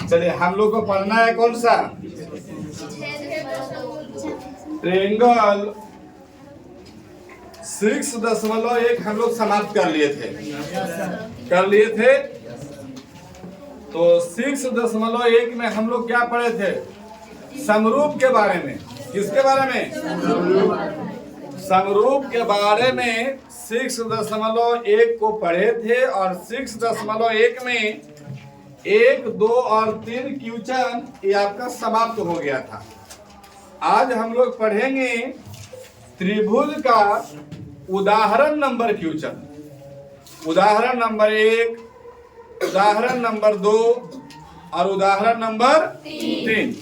चलिए हम लोग को पढ़ना है कौन सा? ट्रायंगल 6.1 हम लोग समाप्त कर लिए थे। तो 6.1 में हम लोग क्या पढ़े थे? समरूप के बारे में। किसके बारे में? समरूप के बारे में 6.1 को पढ़े थे और 6.1 में 1, 2 और 3 क्वेश्चन ये आपका समाप्त हो गया था। आज हम लोग पढ़ेंगे त्रिभुज का उदाहरण नंबर क्वेश्चन। उदाहरण नंबर 1, उदाहरण नंबर 2 और उदाहरण नंबर 3।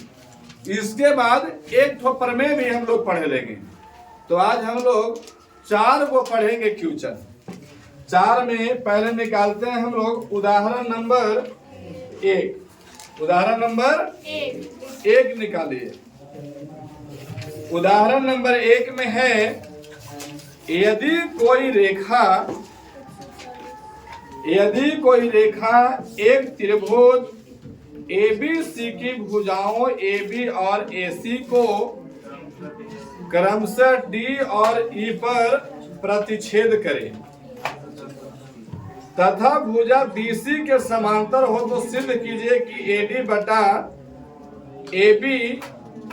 इसके बाद एक ठो प्रमेय भी हम लोग पढ़ लेंगे। तो आज हम लोग 4 को पढ़ेंगे क्वेश्चन। 4 में पहले निकालते हैं हम लोग उदाहरण नंबर 1। उदाहरण नंबर 1 निकालिए। उदाहरण नंबर 1 में है, यदि कोई रेखा एक त्रिभुज ABC की भुजाओं AB और AC को क्रमशः D और E पर प्रतिच्छेद करे तथा भुजा BC के समांतर हो तो सिद्ध कीजिए कि AD बटा AB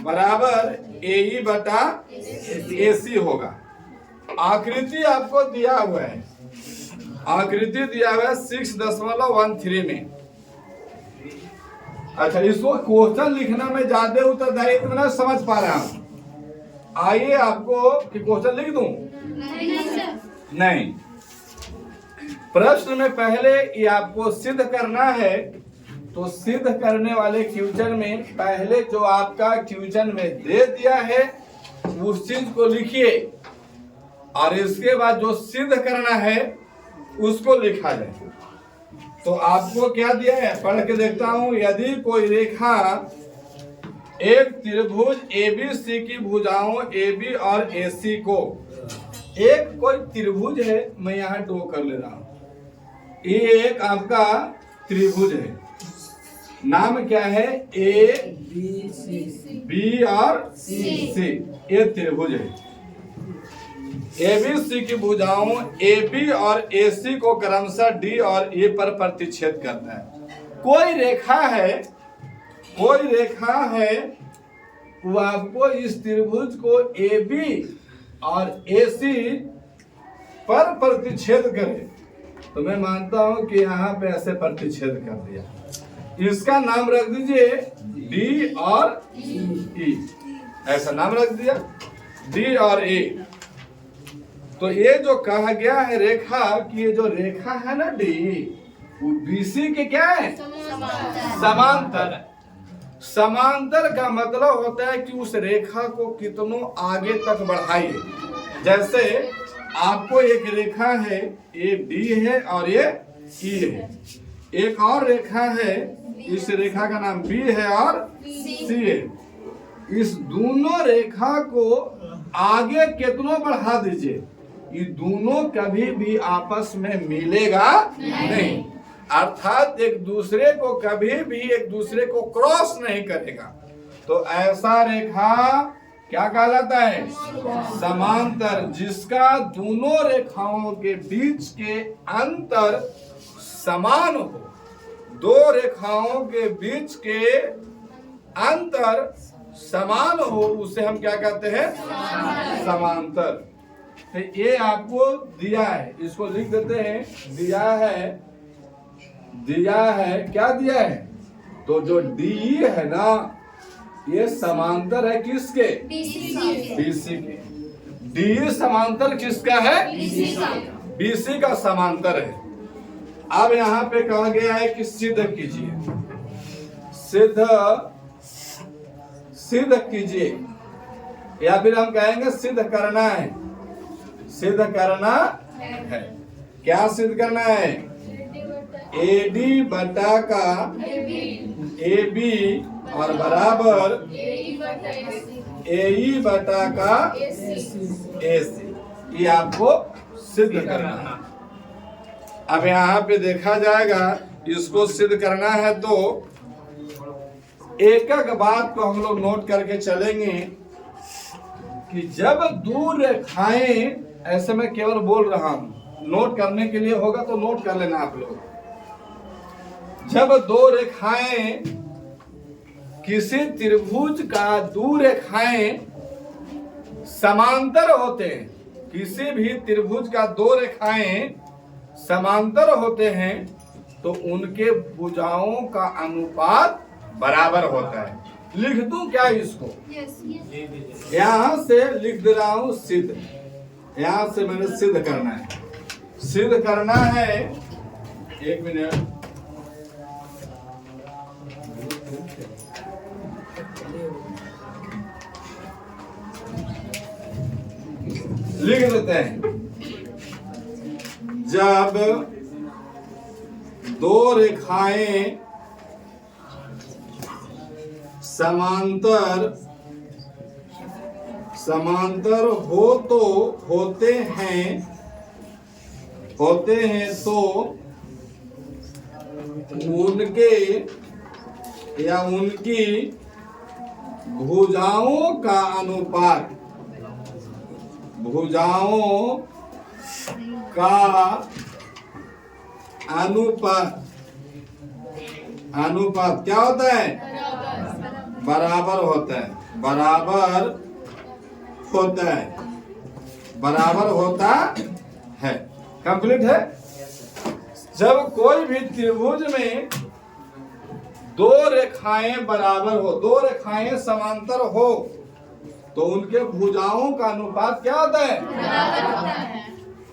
बराबर AE बटा AC होगा। आकृति आपको दिया हुआ है, 6.13 में। अच्छा, इसको क्वेश्चन लिखना में ज्यादा उत्तरदायित्व नहीं समझ पा रहा हूं। आइए आपको कि क्वेश्चन लिख दूं? नहीं, प्रश्न में पहले ये आपको सिद्ध करना है। तो सिद्ध करने वाले क्वेश्चन में पहले जो आपका क्वेश्चन में दे दिया है उस चीज को लिखिए और इसके बाद जो सिद्ध करना है उसको लिखा जाए। तो आपको क्या दिया है पढ़ के देखता हूं। यदि कोई रेखा एक त्रिभुज ABC की भुजाओं AB और AC को, एक कोई त्रिभुज है, मैं यहाँ ड्रॉ कर ले रहा हूं। ये एक आपका त्रिभुज है, नाम क्या है? AB और C। ये त्रिभुज है। ABC की भुजाओं AB और AC को क्रमशः D और E पर प्रतिच्छेद करता है। कोई रेखा है वो आपको इस त्रिभुज को AB और AC पर प्रतिच्छेद करे। तो मैं मानता हूं कि यहाँ पे ऐसे प्रतिच्छेद कर दिया। इसका नाम रख दीजिए D और E, ऐसा नाम रख दिया D और E। तो ये जो कहा गया है रेखा कि ये जो रेखा है ना D, वो BC के क्या है? समांतर। समांतर का मतलब होता है कि उस रेखा को कितनों आगे तक बढ़ाइए। जैसे आपको एक रेखा है, ये D है और ये E है। एक और रेखा है, इस रेखा का नाम B है और C है। इस दोनों रेखा को आगे कितनों बढ़ा दीजिए, ये दोनों कभी भी आपस में मिलेगा नहीं, अर्थात एक दूसरे को कभी भी एक दूसरे को क्रॉस नहीं करेगा। तो ऐसा रेखा क्या कहलाता है? समांतर, जिसका दोनों रेखाओं के बीच के अंतर समान हो। दो रेखाओं के बीच के अंतर समान हो उसे हम क्या कहते हैं? समांतर। तो ये आपको दिया है, इसको लिख देते हैं। दिया है क्या दिया है? तो जो D है ना, ये समांतर है किसके? BC के। D समांतर किसका है? BC का समांतर है। अब यहाँ पे कहा गया है कि सिद्ध कीजिए। सिद्ध कीजिए, या फिर हम कहेंगे सिद्ध करना है। सिद्ध करना है। क्या सिद्ध करना है? AD बटा का AB और बराबर AE बटा का AC, ये आपको सिद्ध करना है। अब यहाँ पे देखा जाएगा इसको सिद्ध करना है तो एक एक बात को हम लोग नोट करके चलेंगे कि जब दूर रेखाएं, ऐसे मैं केवल बोल रहा हूं, नोट करने के लिए होगा तो नोट कर लेना आप लोग। जब दो रेखाएं किसी त्रिभुज का दो रेखाएं समांतर होते हैं, किसी भी त्रिभुज का दो रेखाएं समांतर होते हैं तो उनके भुजाओं का अनुपात बराबर होता है। लिख दूं क्या इसको? यहां से लिख दे रहा हूं सिद्ध। यहां से मैंने सिद्ध करना है, सिद्ध करना है। एक मिनट, लिख देते हैं। जब दो रेखाएं समांतर हो तो होते हैं तो उनके या उनकी भुजाओं का अनुपात क्या होता है? बराबर होता है। कंप्लीट है। जब कोई भी त्रिभुज में दो रेखाएं बराबर हो, दो रेखाएं समांतर हो तो उनके भुजाओं का अनुपात क्या होता है? बराबर होता है।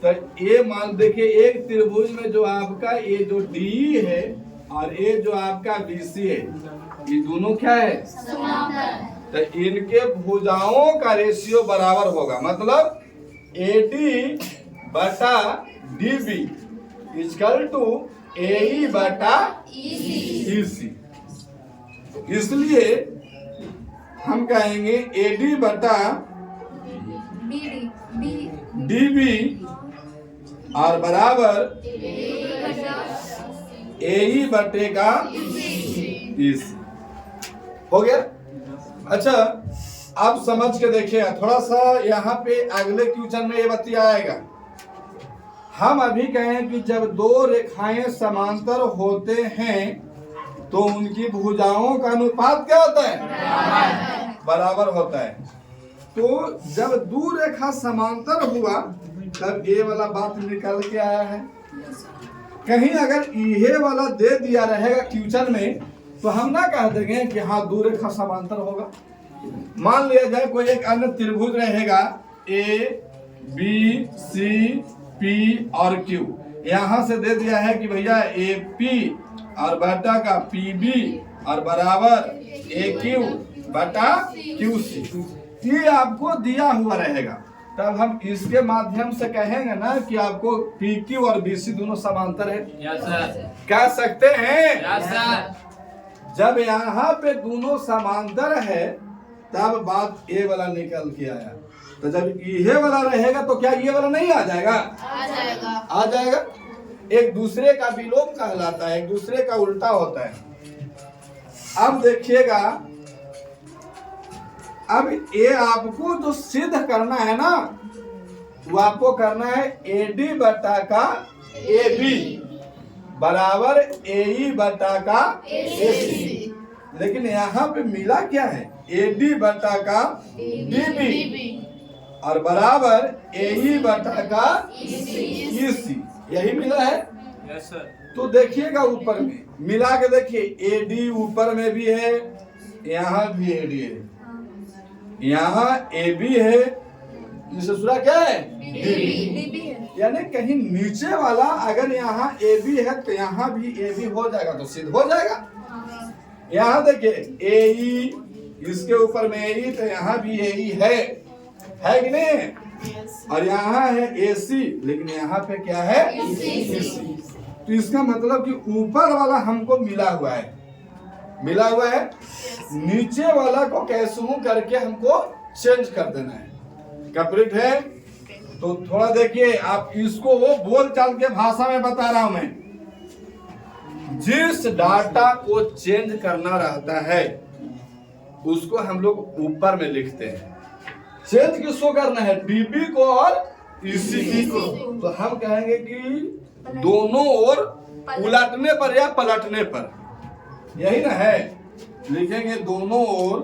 तो ये मान देखिए, एक त्रिभुज में जो आपका ये जो डी है और ये जो आपका बीसी है, ये दोनों क्या है? समांतर। तो इनके भुजाओं का रेशियो बराबर होगा, मतलब AD बटा DB इक्वल टू AE बटा EC। इसलिए हम कहेंगे AD बटा DB और बराबर AE बटे का EC। हो गया? अच्छा, आप समझ के देखिए, थोड़ा सा यहाँ पे अगले क्वेश्चन में ये बतिया आएगा। हम अभी कहें कि जब दो रेखाएं समांतर होते हैं तो उनकी भुजाओं का अनुपात क्या होता है? बराबर होता है। तो जब दो रेखा समांतर हुआ तब ये वाला बात निकल के आया है। कहीं अगर ये वाला दे दिया रहेगा क्वेश्चन में तो हम ना कह देंगे कि हाँ दो रेखा समांतर होगा। मान लिया जाए कोई एक अन्य त्रिभुज रहेगा ABCP और Q, यहाँ से दे दिया है कि भैया AP और बटा का PB और बराबर AQ बटा QC, ये आपको दिया हुआ रहेगा। तब हम इसके माध्यम से कहेंगे ना कि आपको PQ और BC दोनों समांतर है। Yes sir. कह सकते हैं? Yes sir. जब यहाँ पे दोनों समांतर है तब बात ये वाला निकल के आया। तो जब ये वाला रहेगा तो क्या ये वाला नहीं आ जाएगा? आ जाएगा। एक दूसरे का विलोम कहलाता है, एक दूसरे का उल्टा होता है। अब देखिएगा, अब ये आपको जो सिद्ध करना है ना, वो आपको करना है AD बटा का AB बराबर AE बटा का AC। लेकिन यहाँ पे मिला क्या है? AD बटा का DB और बराबर AE बटा का EC, यही मिला है। Yes sir. तो देखिएगा ऊपर में मिला के देखिए, AD ऊपर में भी है, यहाँ भी AD है, यहाँ AB है, दूसरा क्या है? DB है। यानी कहीं नीचे वाला अगर यहाँ AB है तो यहाँ भी AB हो जाएगा, तो सिद्ध हो जाएगा। यहाँ देखिए AE, इसके ऊपर में AE, तो यहाँ भी AE है कि नहीं? और यहाँ है AC, लेकिन यहाँ पे क्या है? EC। तो इसका मतलब कि ऊपर वाला हमको मिला हुआ है, नीचे वाला को कैसे करके हमको चेंज कर देना है। कंप्लीट है? तो थोड़ा देखिए, आप इसको वो बोल चाल के भाषा में बता रहा हूं मैं। जिस डाटा को चेंज करना रहता है उसको हम लोग ऊपर में लिखते हैं। चेंज किसको करना है? डीबी को और ईसीबी को। तो हम कहेंगे कि दोनों ओर उलटने पर या पलटने पर, यही ना है। लिखेंगे दोनों ओर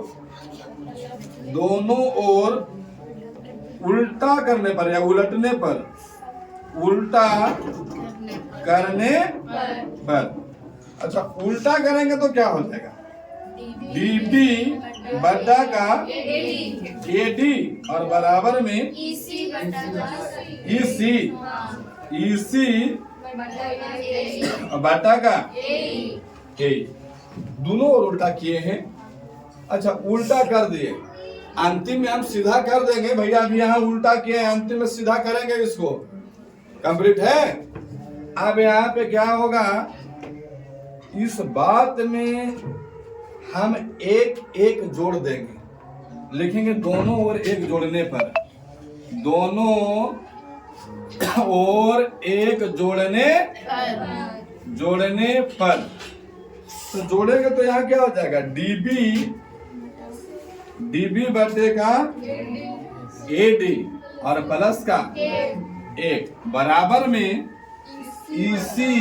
उल्टा करने पर या उलटने पर, उल्टा करने पर। अच्छा, उल्टा करेंगे तो क्या हो जाएगा? डीबी बटा का एडी और बराबर में ईसी बटा का ए। दोनों ओर उल्टा किए हैं। अच्छा, उल्टा कर दिए, अंतिम में हम सीधा कर देंगे भैया। अभी यहाँ उल्टा किए हैं, अंतिम में सीधा करेंगे इसको। कंप्लीट है। अब यहाँ पे क्या होगा? इस बात में हम एक जोड़ देंगे। लिखेंगे दोनों ओर एक जोड़ने पर, दोनों ओर एक जोड़ने पर। तो जोड़ेंगे तो यहाँ क्या हो जाएगा? डीबी बटे का एडी और प्लस का एक बराबर में ईसी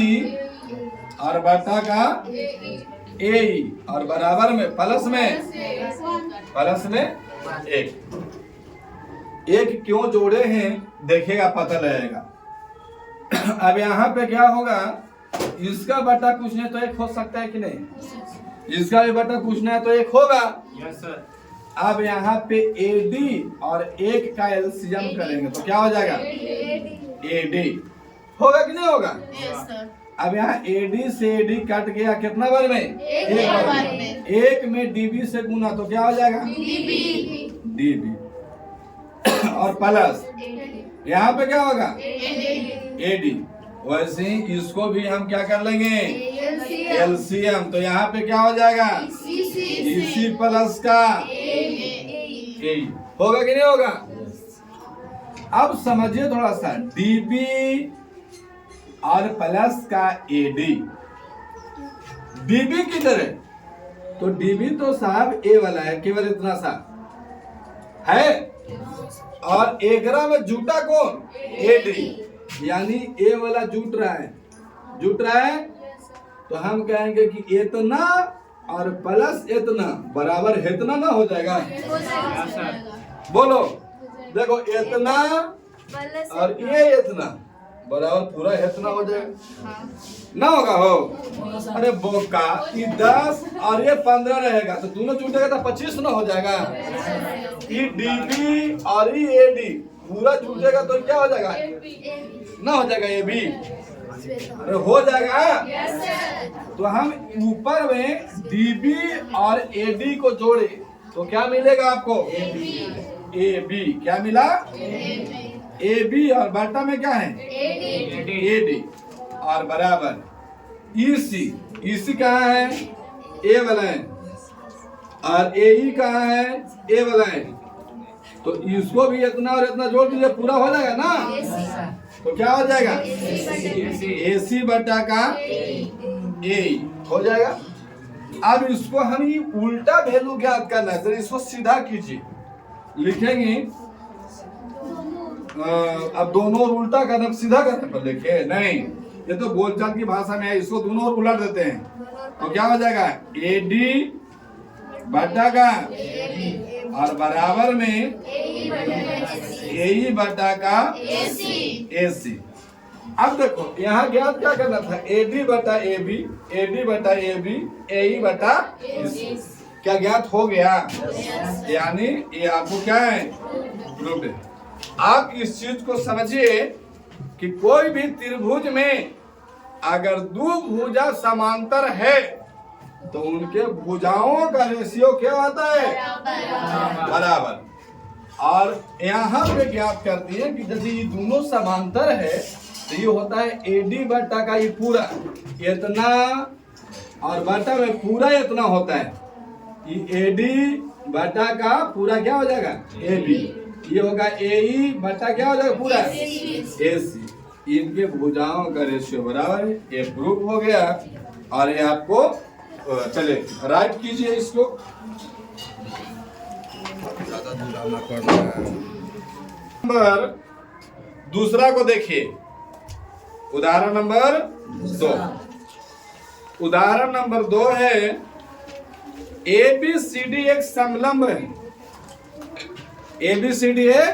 और बटा का ए और बराबर में प्लस में एक क्यों जोड़े हैं देखिएगा, पता लगेगा। अब यहाँ पे क्या होगा? इसका बटा कुछ नहीं तो एक हो सकता है कि नहीं? इसका भी बटा कुछ नहीं तो एक होगा। Yes sir. अब यहाँ पे एडी और एक का एलसीएम करेंगे तो क्या हो जाएगा? एडी होगा कि नहीं होगा? Yes sir. अब यहाँ एडी से एडी कट गया, कितना बार में? एक बार में। एक में डीबी से गुना तो क्या हो जाएगा? डीबी और प्लस यहाँ पे क्या होगा? एडी। वैसे ही इसको भी हम क्या कर लेंगे? एलसीएम। तो यहाँ पे क्या हो जाएगा? इसी प्लस का ए। होगा कि नहीं होगा? अब समझिए थोड़ा सा, डीबी और प्लस का एडी। डीबी किधर है? तो डीबी तो साहब ए वाला है, केवल इतना सा है। और एगरा में जुटा कौन? एडी। यानी ए वाला जुट रहा है। तो हम कहेंगे कि इतना और प्लस इतना बराबर इतना ना हो जाएगा? बोलो, देखो, इतना और ये इतना बराबर पूरा इतना हो जाएगा ना? होगा हो? अरे बोका, ये 10 और ये 15 रहेगा तो दोनों जुटेगा तो 25 ना हो जाएगा? ये डीबी और ये एडी पूरा जुटेगा तो क्या हो जाएगा? ना हो जाएगा? ये भी अरे हो जाएगा। तो हम ऊपर में डीबी और एडी को जोड़े तो क्या मिलेगा आपको? A B. क्या मिला? ए बी और बटा में क्या है? एडी और बराबर ईसी कहाँ है? ए वाला है। और ए कहाँ है? ए वाला है। तो इसको भी इतना और इतना जोड़ दीजिए, पूरा हो जाएगा ना? तो क्या हो जाएगा? एसी बटा का ए हो जाएगा। अब इसको हम ही उल्टा वैल्यू ज्ञात करना है, तो इसको सीधा कीजिए। लिखेंगे अब दोनों ओर उल्टा करना, सीधा करने पर लिखे नहीं, ये तो बोलचाल की भाषा में है। इसको दोनों ओर उलट देते हैं तो क्या हो जाएगा? एडी बटा का और बराबर में ए बटा का एसी। अब देखो यहाँ ज्ञात क्या करना था? एडी बटा ए बी, एडी बटा ए बी, ए बटा एसी। क्या ज्ञात हो गया? यानी ये आपको क्या है? प्रूफ है। आप इस चीज को समझिए कि कोई भी त्रिभुज में अगर दो भुजा समांतर है तो उनके भुजाओं का रेशियो क्या होता है? बराबर। और यहाँ पे ज्ञात करती है कि यदि ये दोनों समांतर है तो ये होता है एडी बटा का ये पूरा इतना और बटा में पूरा इतना होता है। ये एडी बटा का पूरा क्या हो जाएगा? A B. ये होगा ए बटा क्या हो जाएगा? पूरा एसी। इनके भुजाओं का रेशियो बराबर है। ये प्रूफ हो गया। और ये आपको चले राइट कीजिए इसको। नंबर दूसरा को देखिए, उदाहरण नंबर 2। उदाहरण नंबर 2 है ABCD एक समलंब है। ABCD एक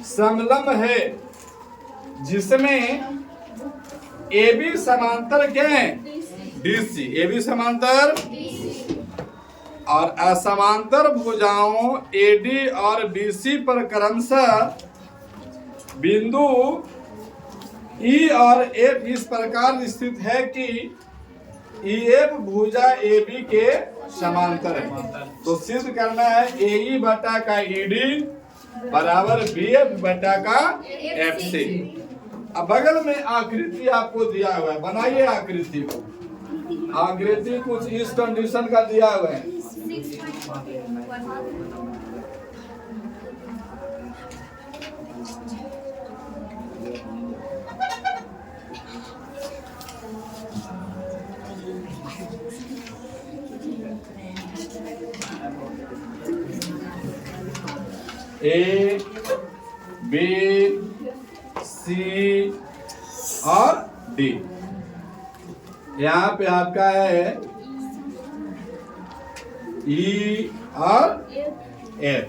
समलंब है जिसमें AB समांतर क्या है? DC। AB समांतर और असमांतर भुजाओं AD और BC पर क्रमशः बिंदु E और F इस प्रकार स्थित है कि EF भुजा AB के समांतर है। तो सिद्ध करना है AE बटा का ED बराबर BF बटा का FC। अब बगल में आकृति आपको दिया हुआ है, बनाइए आकृति को। आकृति कुछ इस कंडीशन का दिया हुआ है। A, B, C और D। यहाँ पे आपका है E और F।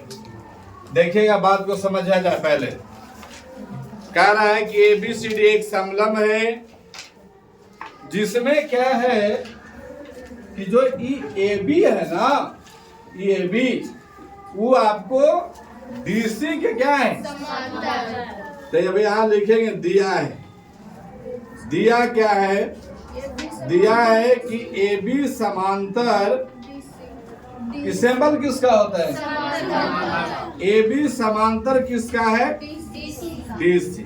देखिएगा बात को समझा जाए। पहले कह रहा है कि ABCD एक समलंब है जिसमें क्या है कि जो EAB है ना, EAB वो आपको DC के क्या है? तो अभी यहाँ लिखेंगे दिया है। दिया क्या है? दिया है कि AB समांतर, सिंबल किसका होता है? AB समांतर किसका है? DC।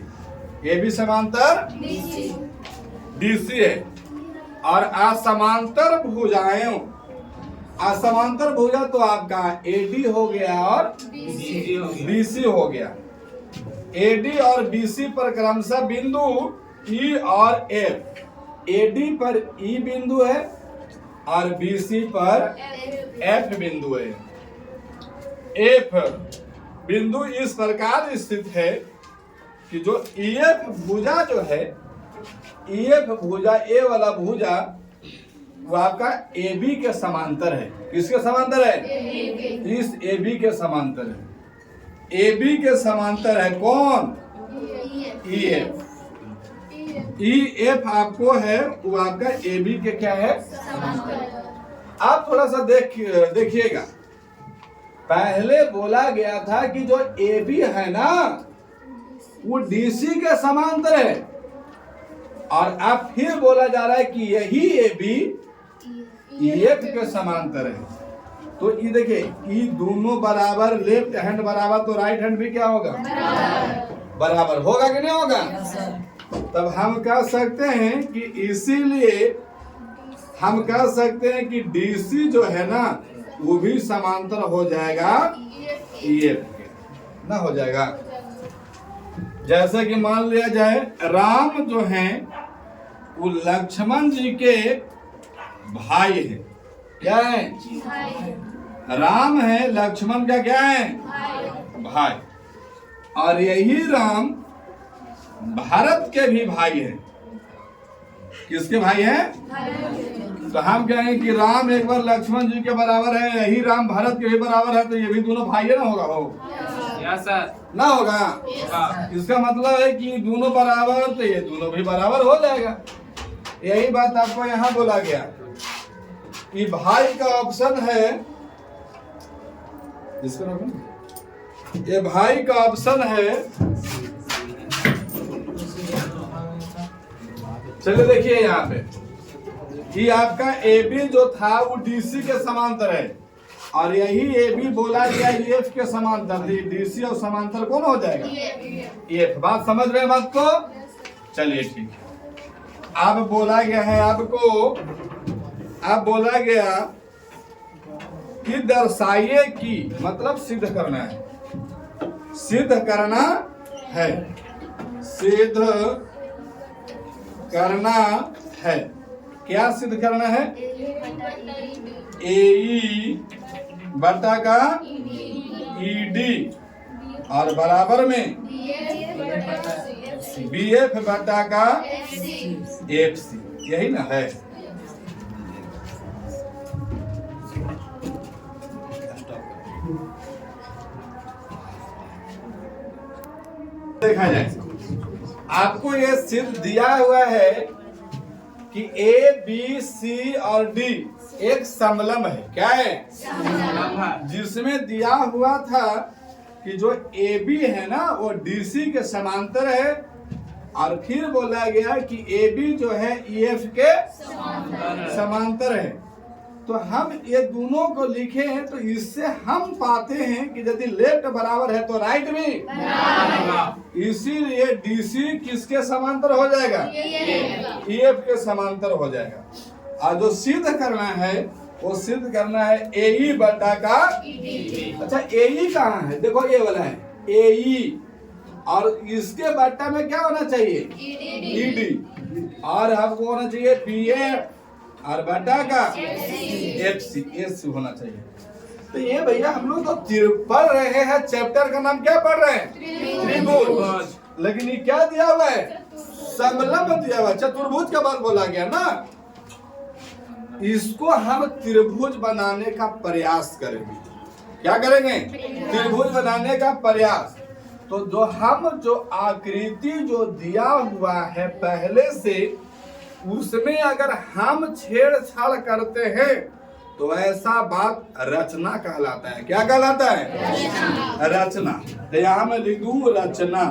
AB समांतर DC है। और असमांतर भुजाएं, असमांतर भुजा तो आपका AD हो गया और BC हो गया। AD और BC पर क्रमशः बिंदु E और F। AD पर E बिंदु है और BC पर F बिंदु है। F बिंदु इस प्रकार स्थित है कि जो EF भुजा जो है, EF भुजा A वाला भुजा वो आपका AB के समांतर है। किसके समांतर है? इस AB के समांतर है। AB के समांतर है कौन? EF। EF आपको है वो आपका AB के क्या है? आप थोड़ा सा देखिएगा। पहले बोला गया था कि जो AB है ना वो DC के समांतर है, और अब फिर बोला जा रहा है कि यही AB EF के समांतर है। तो ये देखिए, ये दोनों बराबर, लेफ्ट हैंड बराबर तो राइट हैंड भी क्या होगा? बराबर होगा कि नहीं होगा? तब हम कह सकते हैं कि इसीलिए हम कह सकते हैं कि DC जो है ना वो भी समांतर हो जाएगा EF के, ना हो जाएगा। जैसे कि मान लिया जाए राम जो हैं वो लक्ष्मण जी के भाई है। क्या है? राम है लक्ष्मण का क्या है? भाई। और यही राम भारत के भी भाई है। किसके भाई हैं? तो हम कहें कि राम एक बार लक्ष्मण जी के बराबर है, यही राम भारत के भी बराबर है, तो ये भी दोनों भाई है ना होगा? हो सर ना होगा? इसका मतलब है कि दोनों बराबर, तो ये दोनों भी बराबर हो जाएगा। यही बात आपको यहाँ बोला गया कि भाई का ऑप्शन है, ये भाई का ऑप्शन है। चलिए देखिए यहाँ पे कि आपका AB जो था वो DC के समांतर है, और यही AB बोला गया EF के समांतर। DC और समांतर कौन हो जाएगा? EF। बात समझ रहे हैं बात को? चलिए ठीक है। अब बोला गया है आपको, अब बोला गया कि दर्शाइए कि, मतलब सिद्ध करना है, सिद्ध करना है, सिद्ध करना है क्या सिद्ध करना है? AE बटा का ED और बराबर में BF बटा का FC, यही ना है। देखा जाए, आपको ये सिद्ध दिया हुआ है कि A, B, C और D एक समलंब है। क्या है? जिसमें दिया हुआ था कि जो AB है ना वो DC के समांतर है, और फिर बोला गया कि AB जो है EF के समांतर है। तो हम ये दोनों को लिखे हैं, तो इससे हम पाते हैं कि यदि लेफ्ट बराबर है तो राइट भी, इसीलिए DC किसके समांतर हो जाएगा? EF के समांतर हो जाएगा। और जो सिद्ध करना है वो सिद्ध करना है AE बटा का। अच्छा, AE कहाँ है? देखो ये वाला है AE, और इसके बट्टा में क्या होना चाहिए? ED, और आपको होना चाहिए BF और बटा का FC, S होना चाहिए। तो ये भैया हम लोग तो पढ़ रहे हैं, चैप्टर का नाम क्या पढ़ रहे हैं? त्रिभुज। लेकिन ये क्या दिया हुआ है? समलंब दिया हुआ है। चतुर्भुज का बात बोला गया ना, इसको हम त्रिभुज बनाने का प्रयास करेंगे। क्या करेंगे? त्रिभुज बनाने का प्रयास। तो जो आकृति जो दिया हुआ है पहले से, उसमें अगर हम छेड़छाड़ करते हैं तो ऐसा बात रचना कहलाता है। क्या कहलाता है? रचना। तो यहाँ मैं लिख दूं रचना।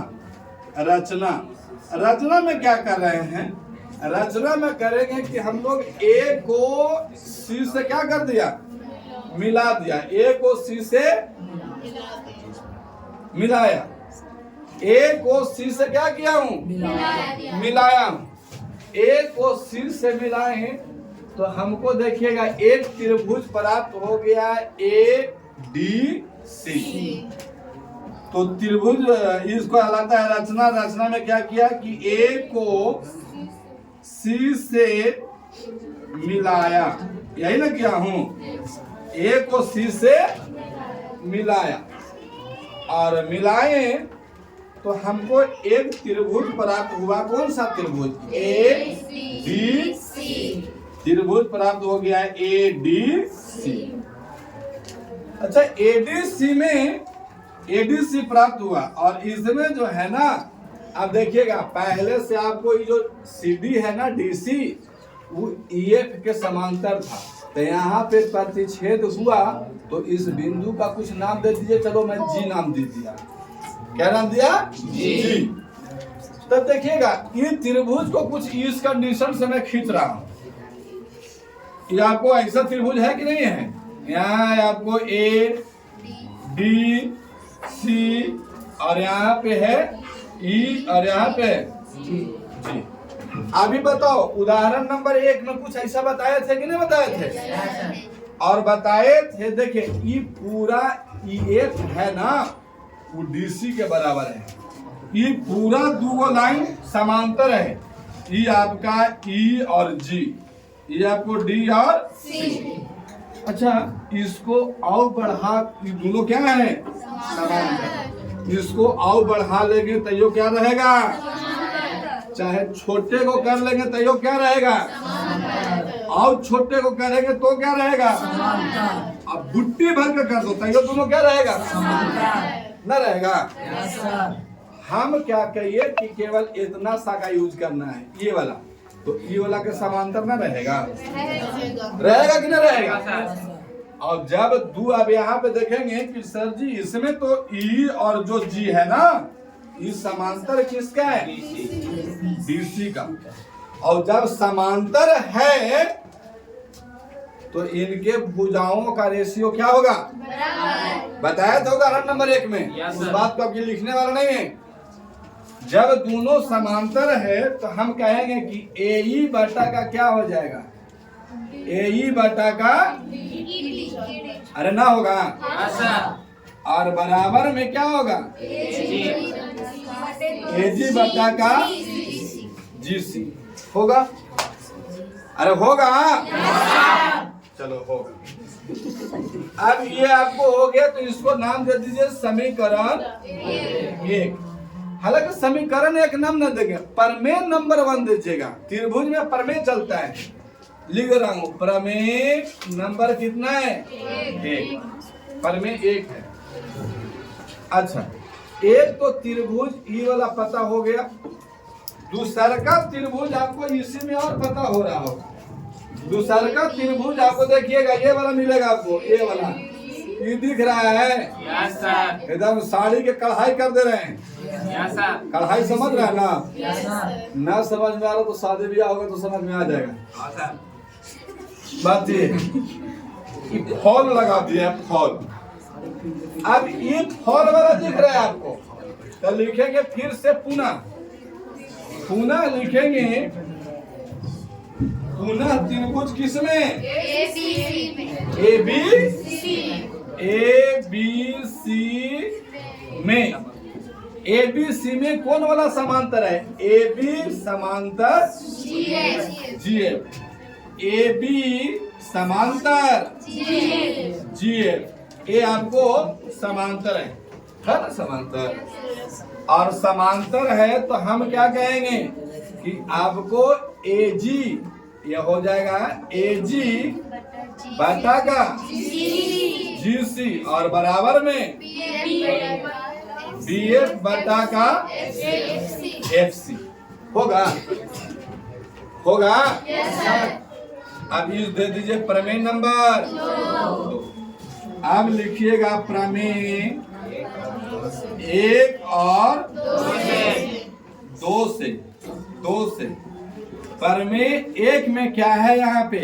रचना में क्या कर रहे हैं? रचना में करेंगे कि हम लोग A को C से क्या कर दिया? मिला दिया। A को C से मिलाया। A को C से क्या किया हूँ? मिलाया हूँ। A को C से मिलाए तो हमको देखिएगा एक त्रिभुज प्राप्त हो गया ADC। तो त्रिभुज इसको कहलाता है रचना। रचना में क्या किया कि A को C से मिलाया, यही ना किया हूँ? A को C से मिलाया और मिलाए तो हमको एक त्रिभुज प्राप्त हुआ। कौन सा त्रिभुज? ADC। त्रिभुज प्राप्त हो गया ADC। अच्छा, ADC प्राप्त हुआ, और इसमें जो है ना, अब देखिएगा पहले से आपको ये जो CD है ना DC, वो EF के समांतर था। तो यहाँ पे प्रतिच्छेद हुआ, तो इस बिंदु का कुछ नाम दे दीजिए। चलो मैं G नाम दे दिया। क्या नाम दिया? G। तब देखिएगा ये त्रिभुज को कुछ इस कंडीशन से मैं खींच रहा हूँ। ये आपको ऐसा त्रिभुज है कि नहीं है? यहाँ आपको A, D, C और यहाँ पे है E और यहाँ पे G। अभी बताओ, उदाहरण नंबर 1 में कुछ ऐसा बताए थे कि नहीं बताए थे? और बताए थे, देखिए ये पूरा EF है ना, वो DC के बराबर है। ये पूरा दो लाइन समांतर है। ये आपका E और G, ये आपको D और C। अच्छा, इसको और बढ़ा, ये दोनों क्या है? समांतर। इसको और बढ़ा लेंगे तो यो क्या रहेगा? चाहे छोटे को कर लेंगे तो यो क्या रहेगा? और छोटे को करेंगे तो क्या रहेगा? अब बुट्टी भर के कर दो तो यो दोनों क्या रहेगा? न रहेगा। हम क्या कहिए कि केवल इतना सा का यूज करना है, ये वाला। तो ये वाला के समांतर ना रहेगा? रहेगा कि ना रहेगा? और जब अब यहाँ पे देखेंगे कि सर जी इसमें तो E और जो G है ना, ये समांतर किसका है? DC का। और जब समांतर है तो इनके भुजाओं का रेशियो क्या होगा? बताया था उदाहरण नंबर 1 में। उस बात को आपके लिखने वाला नहीं है। जब दोनों समांतर है तो हम कहेंगे कि AE बटा का क्या हो जाएगा? AE बटा का, अरे ना होगा, और बराबर में क्या होगा? AG बटा का GC होगा। अरे होगा। चलो होगा। अब ये आपको हो गया तो इसको नाम दे दीजिए समीकरण एक। हालांकि समीकरण एक नाम न देंगे, प्रमेय नंबर 1 दीजिएगा। त्रिभुज में प्रमेय चलता है, लिख रहा हूं प्रमेय नंबर कितना है? एक। प्रमेय एक है। अच्छा, एक तो त्रिभुज ई वाला पता हो गया। दूसरा का त्रिभुज आपको इसी में और पता हो रहा होगा। दूसरा का त्रिभुज आपको देखिएगा, ये वाला मिलेगा आपको, ये वाला ये दिख रहा है। Yes sir. एकदम साड़ी के कढ़ाई कर दे रहे हैं। Yes sir. कढ़ाई समझ रहे हैं ना? Yes sir. ना समझ में आ रहा तो शादी ब्याह होगा तो समझ में आ जाएगा। हाँ सर। बात ये फॉल लगा दिया, फॉल। अब ये फॉल वाला दिख रहा है आपको, तो लिखेंगे फिर से पुनः लिखेंगे। पुनः त्रिभुज किसमें? ए बी सी में। ए बी सी में कौन वाला समांतर है? ए बी समांतर जी एफ। ए बी समांतर जी एफ। ये आपको समांतर है ना? समांतर और समांतर है तो हम क्या कहेंगे कि आपको ए जी, यह हो जाएगा ए जी बटा का जी सी और बराबर में बी एफ बटा का एफ सी। होगा? अब ये दे दीजिए प्रमेय नंबर 2। अब लिखिएगा प्रमेय 1 और 2 से। प्रमेय 1 में क्या है? यहाँ पे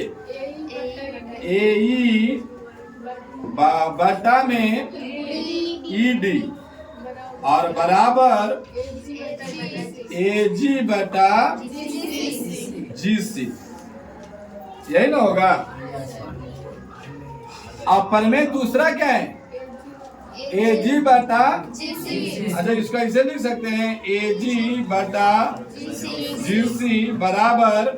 ए ई बटा में ई डी और बराबर ए जी बटा जी सी। यही ना होगा? अब प्रमेय दूसरा क्या है? ए जी बटा, अच्छा इसको ऐसे लिख सकते हैं, ए जी बटा जी सी बराबर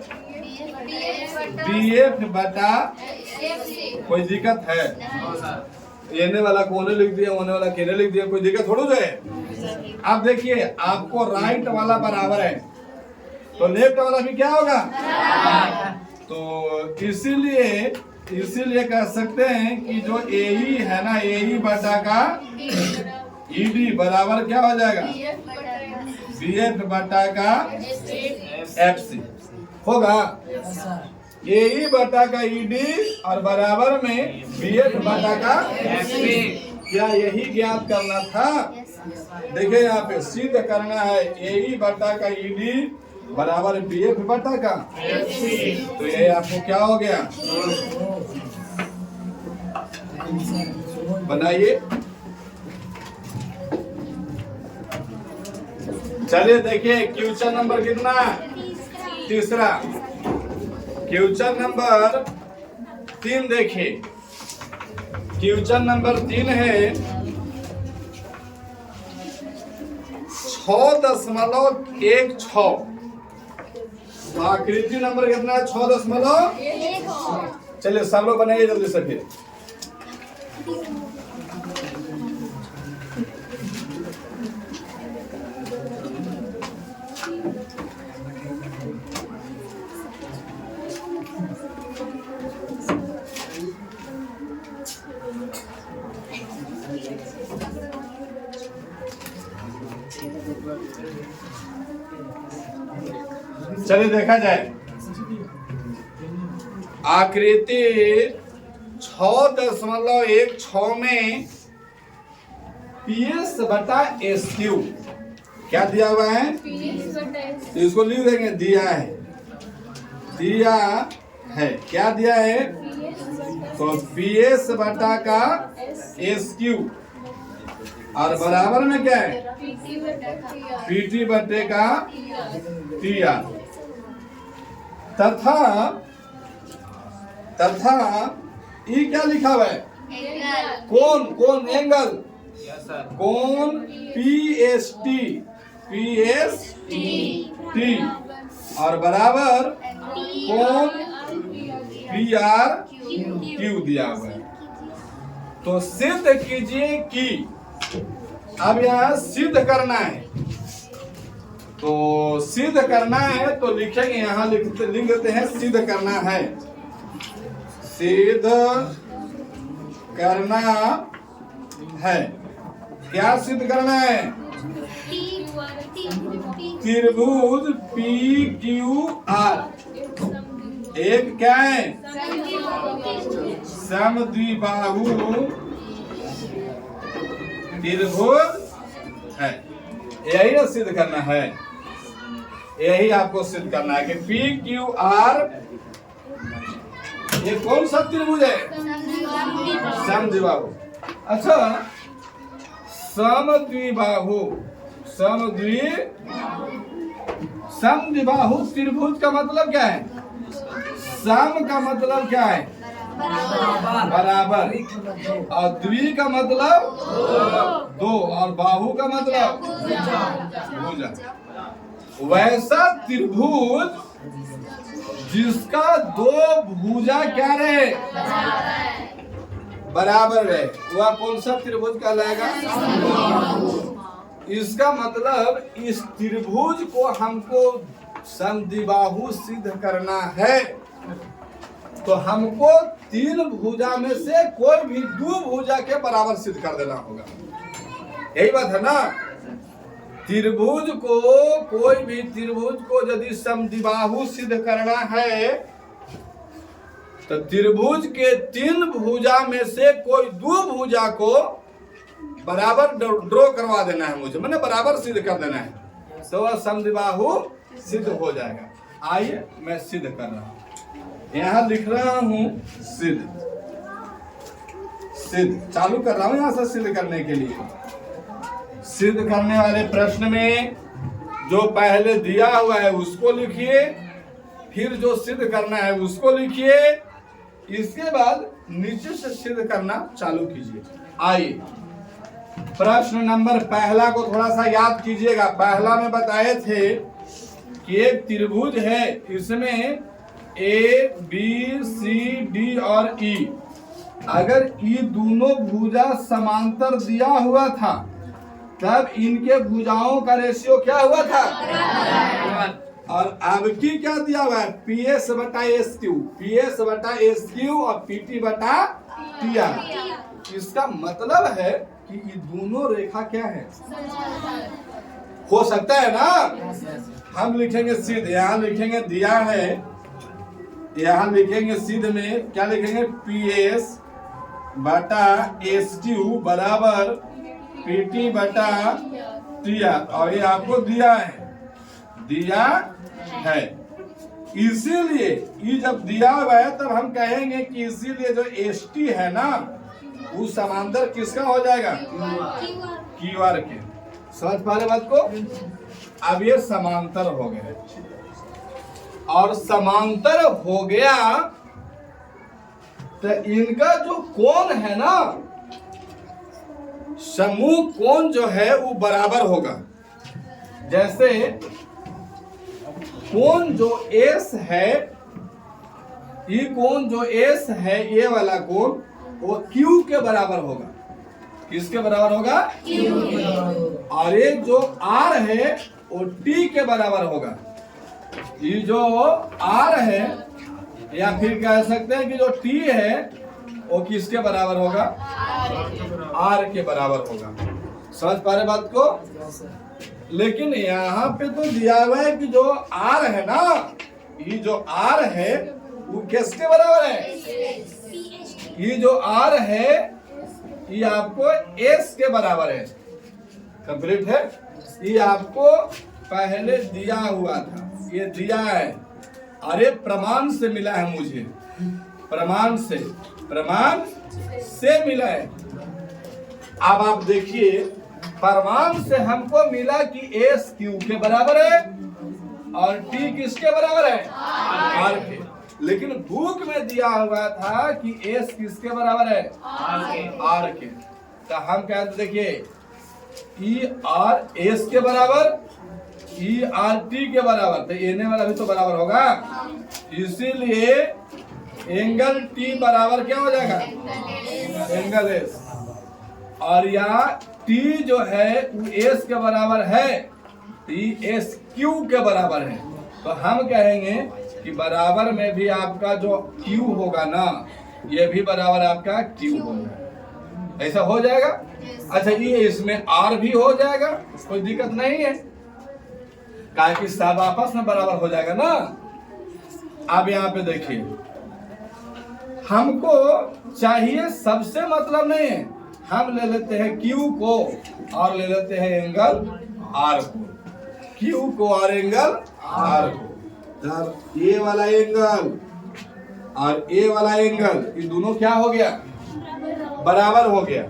बी एफ बटा। कोई दिक्कत है? येने वाला कोने लिख दिया, होने वाला केने लिख दिया, कोई दिक्कत थोड़ी है। आप देखिए, आपको राइट वाला बराबर है तो लेफ्ट वाला भी क्या होगा? तो इसीलिए कह सकते हैं कि जो ए है ना, ए बटा का ई डी बराबर क्या हो जाएगा? बी एफ बटा का एफ सी। होगा? ए बटा का ई डी और बराबर में बी एफ बटा का एफ सी। क्या यही ज्ञात करना था? देखिए यहाँ पे सिद्ध करना है ए बटा का ई डी बराबर बी एफ बटा का एफ सी। तो ये आपको क्या हो गया? बनाइए। चलिए देखिए क्वेश्चन नंबर कितना? तीसरा। क्वेश्चन नंबर 3 देखिए। क्वेश्चन नंबर 3 है 6.16। आकृति नंबर कितना है? 6.16। चलिए सब लोग बनाइए जल्दी से फिर। चलिए देखा जाए। आकृति 6.16 में पीएस बटा एस क्यू क्या दिया हुआ है? तो इसको लिख देंगे, दिया है। क्या दिया है? तो पीएस बटा का एस क्यू और बराबर में क्या है? पीटी बटे का टी आर तथा ये क्या लिखा हुआ है? कौन एंगल? कौन पीएसटी और बराबर कौन बी आर क्यू दिया हुआ है। तो सिद्ध कीजिए कि, अब यहाँ सिद्ध करना है, तो सिद्ध करना है तो लिखेंगे, यहाँ लिख देते हैं सिद्ध करना है। सिद्ध करना है, क्या सिद्ध करना है? त्रिभुज पी क्यू आर एक क्या है? समद्विबाहु त्रिभुज है। यही ना सिद्ध करना है, यही आपको सिद्ध करना है कि पी क्यू आर ये कौन सा त्रिभुज है? समद्विबाहु। अच्छा, समद्विबाहु समद्विबाहु त्रिभुज का मतलब क्या है? सम का मतलब क्या है? बराबर। और द्वि का मतलब दो, और बाहु का मतलब भुजा। वैसा त्रिभुज जिसका दो भुजा क्या रहे? बराबर रहे, वह कौन सा त्रिभुज कहलाएगा? इसका मतलब इस त्रिभुज को हमको समद्विबाहु सिद्ध करना है, तो हमको तीन भुजा में से कोई भी दो भुजा के बराबर सिद्ध कर देना होगा। यही बात है ना? त्रिभुज को, कोई भी त्रिभुज को यदि समद्विबाहु सिद्ध करना है तो त्रिभुज के तीन भुजा में से कोई दो भुजा को बराबर ड्रॉ करवा देना है मुझे, मैंने बराबर सिद्ध कर देना है, तो वह समद्विबाहु सिद्ध हो जाएगा। आइए मैं सिद्ध कर रहा हूं, यहां लिख रहा हूं सिद्ध चालू कर रहा हूं यहां से सिद्ध करने के लिए। सिद्ध करने वाले प्रश्न में जो पहले दिया हुआ है उसको लिखिए, फिर जो सिद्ध करना है उसको लिखिए, इसके बाद नीचे से सिद्ध करना चालू कीजिए। आइए प्रश्न नंबर पहला को थोड़ा सा याद कीजिएगा। पहला में बताए थे कि एक त्रिभुज है, इसमें ए बी सी डी और ई, अगर ई दोनों भुजा समांतर दिया हुआ था तब इनके भुजाओं का रेशियो क्या हुआ था? और अब की क्या दिया हुआ है? पी एस बटा एस क्यू और पी टी बटा टी आर। इसका मतलब है कि ये दोनों रेखा क्या है? हो सकता है ना? हम लिखेंगे सिद्ध, यहाँ लिखेंगे दिया है, यहाँ लिखेंगे सिद्ध में क्या लिखेंगे? पी एस बटा एस क्यू बराबर पी टी बटा टी आर, और ये आपको दिया है। इसीलिए ये जब दिया हुआ है तब हम कहेंगे कि इसीलिए जो एस टी है ना वो समांतर किसका हो जाएगा? क्यू आर के। समझ पा रहे बात को? अब ये समांतर हो गए, और समांतर हो गया तो इनका जो कोण है ना, समूह कोण जो है वो बराबर होगा। जैसे कोण जो एस है, ये कोण जो एस है, ये वाला कोण वो क्यू के बराबर होगा। किसके बराबर होगा? क्यू। और ये जो आर है वो टी के बराबर होगा। ये जो आर है, या फिर कह सकते हैं कि जो टी है वो किसके बराबर होगा? आर के बराबर होगा। समझ पा रहे बात को? लेकिन यहाँ पे तो दिया हुआ है कि जो आर है ना, ये जो आर है वो किसके बराबर है? ये जो आर है ये आपको एस के बराबर है। कंप्लीट है? ये आपको पहले दिया हुआ था, ये दिया है, अरे प्रमाण से मिला है मुझे, प्रमाण से मिला है। अब आप देखिए, प्रमाण से हमको मिला कि एस क्यू के बराबर है और टी किसके बराबर है? आर के। लेकिन बुक में दिया हुआ था कि एस किसके बराबर है? आर के। तो हम कहते देखिए, ई आर एस के बराबर, ई आर टी के बराबर, तो एने वाला भी तो बराबर होगा। इसीलिए एंगल टी बराबर क्या हो जाएगा? Angle S. और यहाँ टी जो है वो एस के बराबर है, टी एस क्यू के बराबर है। तो हम कहेंगे कि बराबर में भी आपका जो क्यू होगा ना, ये भी बराबर आपका क्यू होगा। ऐसा हो जाएगा। अच्छा, ये इसमें आर भी हो जाएगा, कोई दिक्कत नहीं है, काहे कि सब आपस में बराबर हो जाएगा ना। अब यहाँ पे देखिए, हमको चाहिए सबसे मतलब नहीं है, हम ले लेते हैं क्यू को और ले लेते हैं एंगल आर को, क्यू को और एंगल आर को। जब ए वाला एंगल और ए वाला एंगल, ये दोनों क्या हो गया? बराबर हो गया।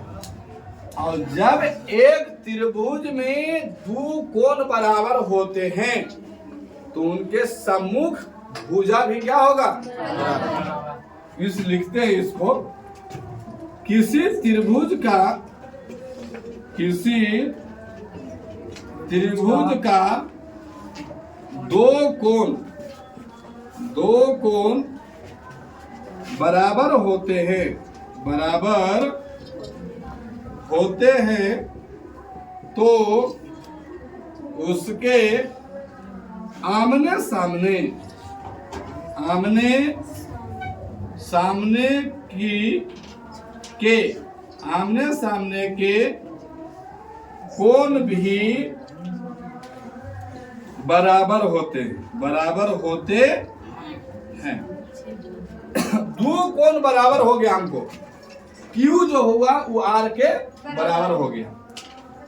और जब एक त्रिभुज में दो कोण बराबर होते हैं तो उनके सम्मुख भुजा भी क्या होगा? बराबर। इस लिखते हैं इसको, किसी त्रिभुज का दो कोण बराबर होते हैं तो उसके आमने सामने के कोण भी बराबर होते हैं। दो कोण बराबर हो गया, हमको Q जो होगा वो R के बराबर हो गया।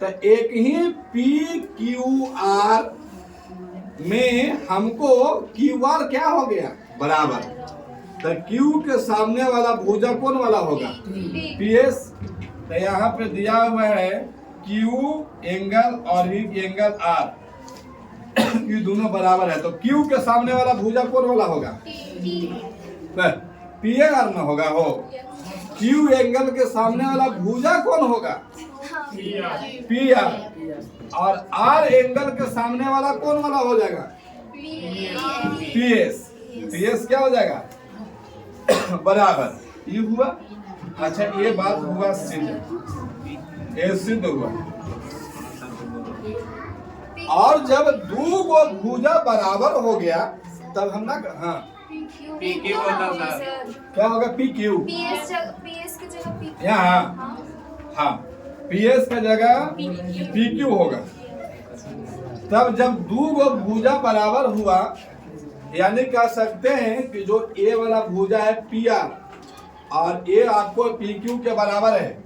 तो एक ही PQR में हमको QR क्या हो गया? बराबर। तो Q के सामने वाला भुजा कौन वाला होगा? PS। तो यहाँ पे दिया हुआ है Q एंगल और ये एंगल R, ये दोनों बराबर है। तो Q के सामने वाला भुजा कौन वाला होगा? PR ना होगा हो। Q एंगल के सामने वाला भुजा कौन होगा? PR। और R एंगल के सामने वाला कौन वाला हो जाएगा? PS क्या हो जाएगा? बराबर। ये हुआ। अच्छा, ये बात हुआ सिद्ध, ये सिद्ध हुआ। और जब दो गो भुजा बराबर हो गया तब हम ना, हाँ PQ होता सर। क्या होगा? PQ। PS की जगह PQ। यहाँ हाँ, PS का जगह PQ होगा। तब जब दो गो भुजा बराबर हुआ, यानी कह सकते हैं कि जो A वाला भुजा है PR और A आपको PQ के बराबर है,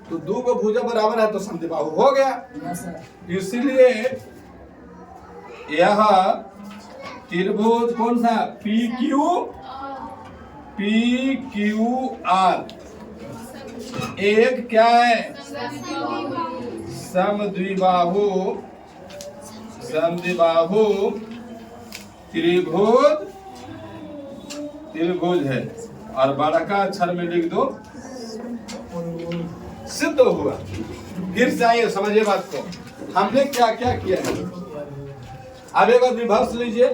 तो दो गो भुजा बराबर है तो समद्विबाहु हो गया। इसलिए यह त्रिभुज कौन सा? PQR एक क्या है? समद्विबाहु त्रिभुज है। और बड़ा का अक्षर में लिख दो, सिद्ध हुआ। फिर से आइए समझिए बात को, हमने क्या क्या किया है। अब एक बार रिवर्स लीजिए।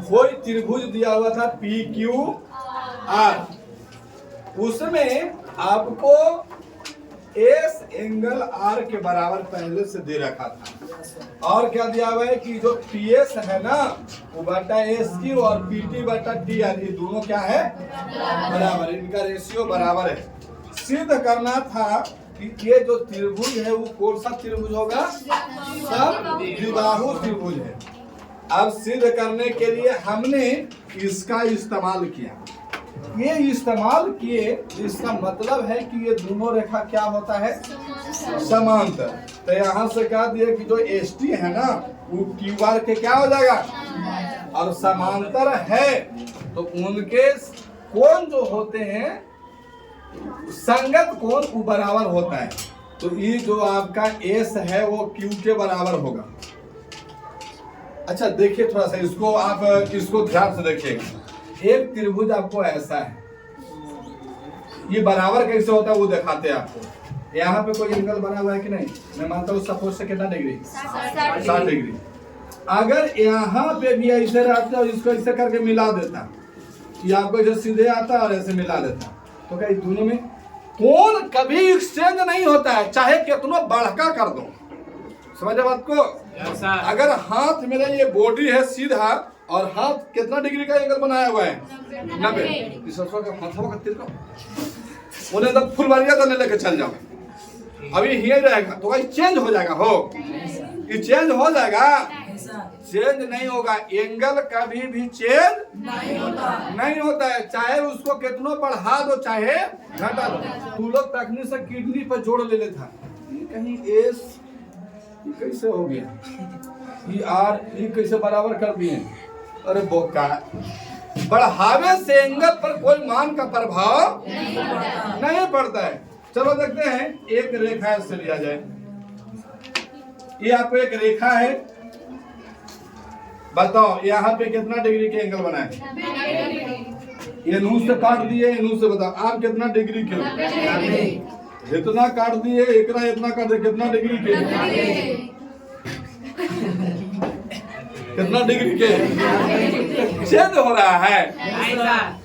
कोई त्रिभुज दिया हुआ था PQR, उसमें आपको एस एंगल R के बराबर पहले से दे रखा था। और क्या दिया हुआ है कि जो PS है ना वो बटा SQ और PT बटा TR, ये दोनों क्या है? बराबर। इनका रेशियो बराबर है। सिद्ध करना था कि ये जो त्रिभुज है वो कौन सा त्रिभुज होगा? समद्विबाहु त्रिभुज है। अब सिद्ध करने के लिए हमने इसका इस्तेमाल किया। ये इस्तेमाल किए, इसका मतलब है कि ये दोनों रेखा क्या होता है? समांतर। तो यहाँ से कह दिया कि जो ST है ना वो QR के क्या हो जाएगा? और समांतर है तो उनके कोण जो होते हैं संगत कोण वो बराबर होता है। तो ये जो आपका S है वो Q के बराबर होगा। अच्छा देखिए थोड़ा सा इसको, आप इसको ध्यान से देखिएगा। एक त्रिभुज आपको ऐसा है, ये बराबर कैसे होता है वो दिखाते हैं आपको। यहाँ पे कोई एंगल बना हुआ है कि नहीं? मैं मानता हूँ सपोज से कितना डिग्री? 60 डिग्री। अगर यहाँ पे भी ऐसे रहता और इसको ऐसे करके मिला देता, ये आपको जो सीधे आता है और ऐसे मिला देता है। तो क्या दोनों में कोण कभी एक्सचेंज नहीं होता है, चाहे कितना बढ़का कर दो। समझे बात को? अगर हाथ मेरा ये बॉडी है सीधा और हाथ कितना डिग्री का एंगल बनाया हुआ है 90, इस उन्हें तब फुल मारिया तो लेके चल जाओ, अभी यही रहेगा तो भाई चेंज हो जाएगा। हो ये चेंज हो जाएगा? चेंज नहीं होगा। एंगल कभी भी चेंज नहीं होता है, चाहे उसको कितना बढ़ा दो चाहे घटा दो। तू लोग तकनीक से किडनी पर जोड़ ले लेता, कहीं एस कैसे हो गया, ये आर ये कैसे बराबर कर दिए। अरे बोका, बढ़ावे से एंगल पर कोई मान का प्रभाव नहीं पड़ता है। चलो देखते हैं, एक रेखा से लिया जाए। ये आपको एक रेखा है, बताओ यहाँ पे कितना डिग्री के एंगल बना है। ये नू से काट दिए, नू से बताओ आप कितना डिग्री के, इतना काट दिए, इतना काट दिए, कितना डिग्री के, कितना डिग्री के चेंज हो रहा है,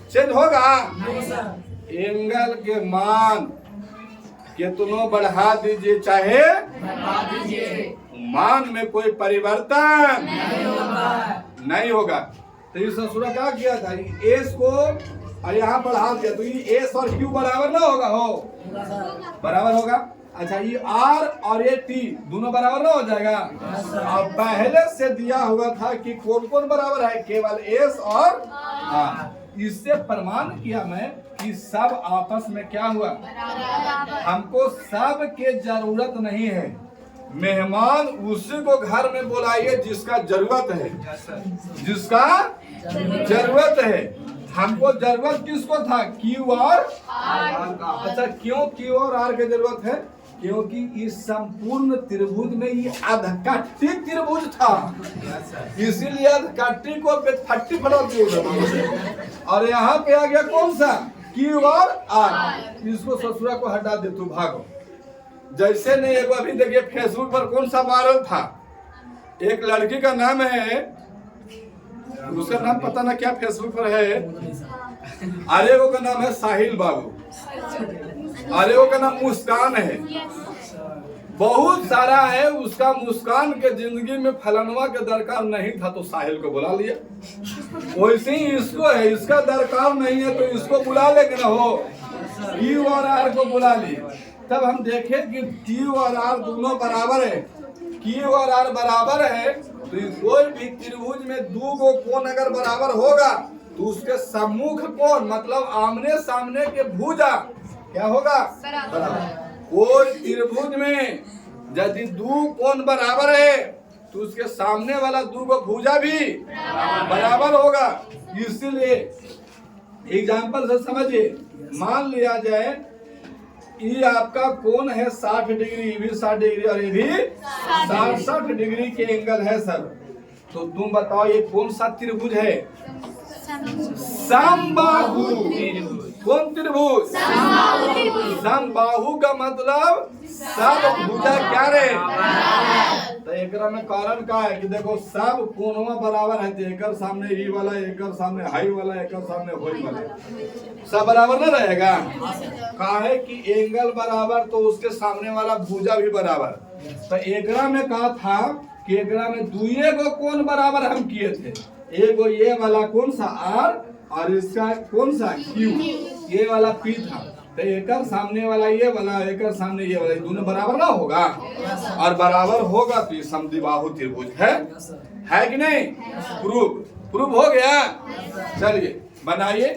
चेंज होगा। एंगल के मान कितना बढ़ा दीजिए चाहे मान में कोई परिवर्तन नहीं होगा। तो इस ससुरा क्या किया था, एस को और यहाँ बढ़ा दिया तो ये एस और क्यू बराबर ना होगा, हो बराबर होगा। अच्छा ये आर और ये टी दोनों बराबर ना हो जाएगा। अब पहले से दिया हुआ था कि कौन कौन बराबर है, केवल एस और आर। इससे प्रमाण किया मैं कि सब आपस में क्या हुआ, हमको सब के जरूरत नहीं है। मेहमान उसी को घर में बुलाइए जिसका जरूरत है, जिसका जरूरत है। हमको जरूरत किसको था, क्यू और आर। अच्छा क्यों क्यू और आर की जरूरत है, क्योंकि इस संपूर्ण त्रिभुज में ये अधकट्टी त्रिभुज था, इसीलिए अधकट्टी को फट्टी फड़ा दिया। और यहाँ पे आ गया कौन सा, क्यू और आर। इसको ससुरा को हटा दे, तू भागो। जैसे नहीं, एक अभी देखिए फेसबुक पर कौन सा वायरल था, एक लड़की का नाम है, उसका नाम पता ना क्या फेसबुक पर है, आर्यगो का नाम है साहिल बाबू, आर्यगो का नाम मुस्कान है, बहुत सारा है उसका। मुस्कान के जिंदगी में फलनवा के दरकार नहीं था तो साहिल को बुला लिया। वैसे ही इसको है, इसका दरकार नहीं है तो इसको बुला लेंगे ना, हो क्यू और आर को बुला लिए। तब हम देखे कि क्यू और आर दोनों बराबर है, क्यू और आर बराबर है तो कोई भी त्रिभुज में दो गो कोण अगर बराबर होगा तो उसके सम्मुख कोण मतलब आमने सामने के भुजा क्या होगा, बराबर। कोई त्रिभुज में यदि दो कोण बराबर है तो उसके सामने वाला दो गो भुजा भी बराबर होगा। इसीलिए एग्जाम्पल से समझिए, मान लिया जाए ये आपका कोण है 60 डिग्री, ये भी 60 डिग्री और ये भी 60 डिग्री के एंगल है सर। तो तुम बताओ ये कौन सा त्रिभुज है, समबाहु। कौन त्रिभुज, समबाहु का मतलब सब भुजा क्या रे। तो एकरा में कारण का है कि देखो सब कोणवा बराबर है, तो एकर सामने ई वाला, एकर सामने हाई वाला, एकर सामने होई वाला, सब बराबर ना रहेगा। कहा है कि एंगल बराबर तो उसके सामने वाला भुजा भी बराबर। तो एकरा में कहा था कि एकरा में दुए गो कोण बराबर हम किए थे, एगो ये वाला कौन सा आर और इसका कौन सा क्यू, ये वाला पी था। तो एकर सामने वाला ये वाला, एकर सामने ये वाला, दोनों बराबर ना होगा। और बराबर होगा तो ये समद्विबाहु त्रिभुज है कि नहीं। प्रूफ हो गया। चलिए बनाइए।